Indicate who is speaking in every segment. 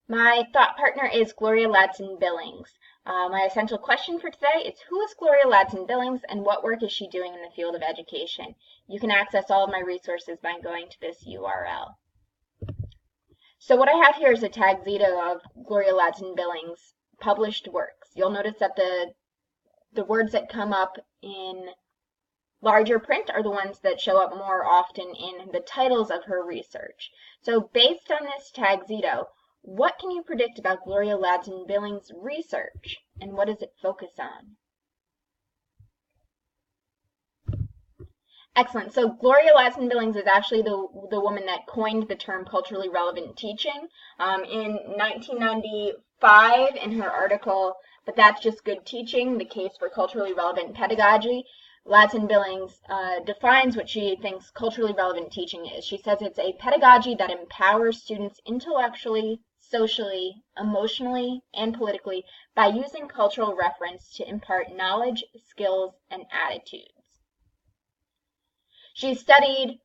Speaker 1: My thought partner is Gloria Ladson-Billings. My essential question for today is, who is Gloria Ladson-Billings and what work is she doing in the field of education? You can access all of my resources by going to this URL. So what I have here is a tagzito of Gloria Ladson-Billings' published works. You'll notice that the words that come up in larger print are the ones that show up more often in the titles of her research. So based on this tagzito, what can you predict about Gloria Ladson-Billings' research, and what does it focus on? Excellent. So Gloria Ladson-Billings is actually the woman that coined the term culturally relevant teaching. In 1995, in her article, "But That's Just Good Teaching, The Case for Culturally Relevant Pedagogy," Ladson-Billings defines what she thinks culturally relevant teaching is. She says it's a pedagogy that empowers students intellectually, socially, emotionally, and politically by using cultural reference to impart knowledge, skills, and attitudes. She studied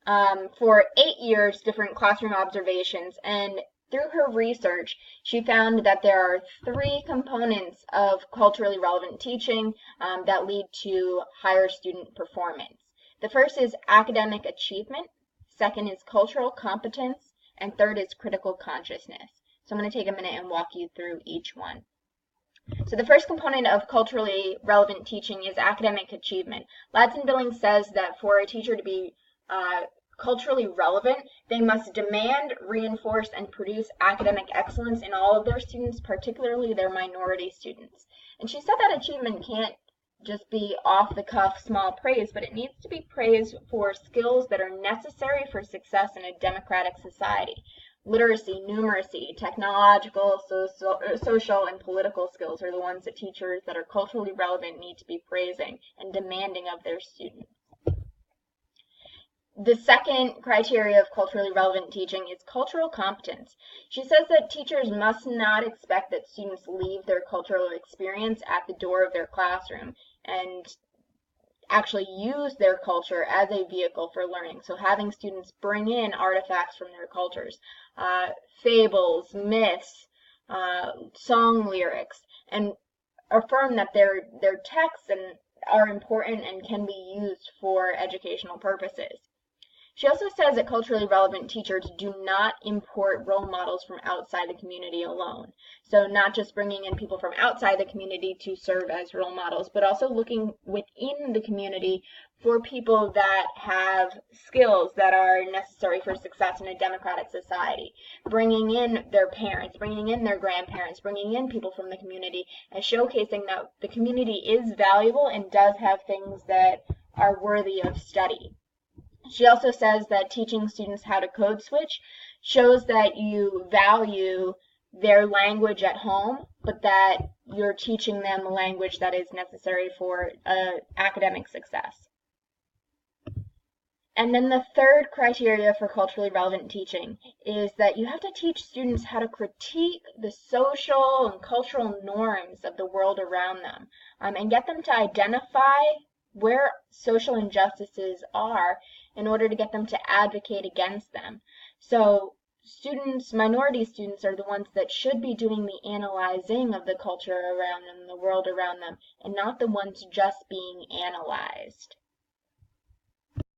Speaker 1: for 8 years different classroom observations, and through her research, she found that there are 3 components of culturally relevant teaching that lead to higher student performance. The first is academic achievement, second is cultural competence, and third is critical consciousness. So I'm going to take a minute and walk you through each one. So the first component of culturally relevant teaching is academic achievement. Ladson-Billings says that for a teacher to be culturally relevant, they must demand, reinforce, and produce academic excellence in all of their students, particularly their minority students. And she said that achievement can't just be off-the-cuff small praise, but it needs to be praise for skills that are necessary for success in a democratic society. Literacy, numeracy, technological, social, and political skills are the ones that teachers that are culturally relevant need to be praising and demanding of their students. The second criteria of culturally relevant teaching is cultural competence. She says that teachers must not expect that students leave their cultural experience at the door of their classroom and actually use their culture as a vehicle for learning. So having students bring in artifacts from their cultures, fables, myths, song lyrics, and affirm that their texts are important and can be used for educational purposes. She also says that culturally relevant teachers do not import role models from outside the community alone. So not just bringing in people from outside the community to serve as role models, but also looking within the community for people that have skills that are necessary for success in a democratic society. Bringing in their parents, bringing in their grandparents, bringing in people from the community, and showcasing that the community is valuable and does have things that are worthy of study. She also says that teaching students how to code switch shows that you value their language at home, but that you're teaching them a language that is necessary for academic success. And then the third criteria for culturally relevant teaching is that you have to teach students how to critique the social and cultural norms of the world around them, and get them to identify where social injustices are in order to get them to advocate against them. So students, minority students, are the ones that should be doing the analyzing of the culture around them, the world around them, and not the ones just being analyzed.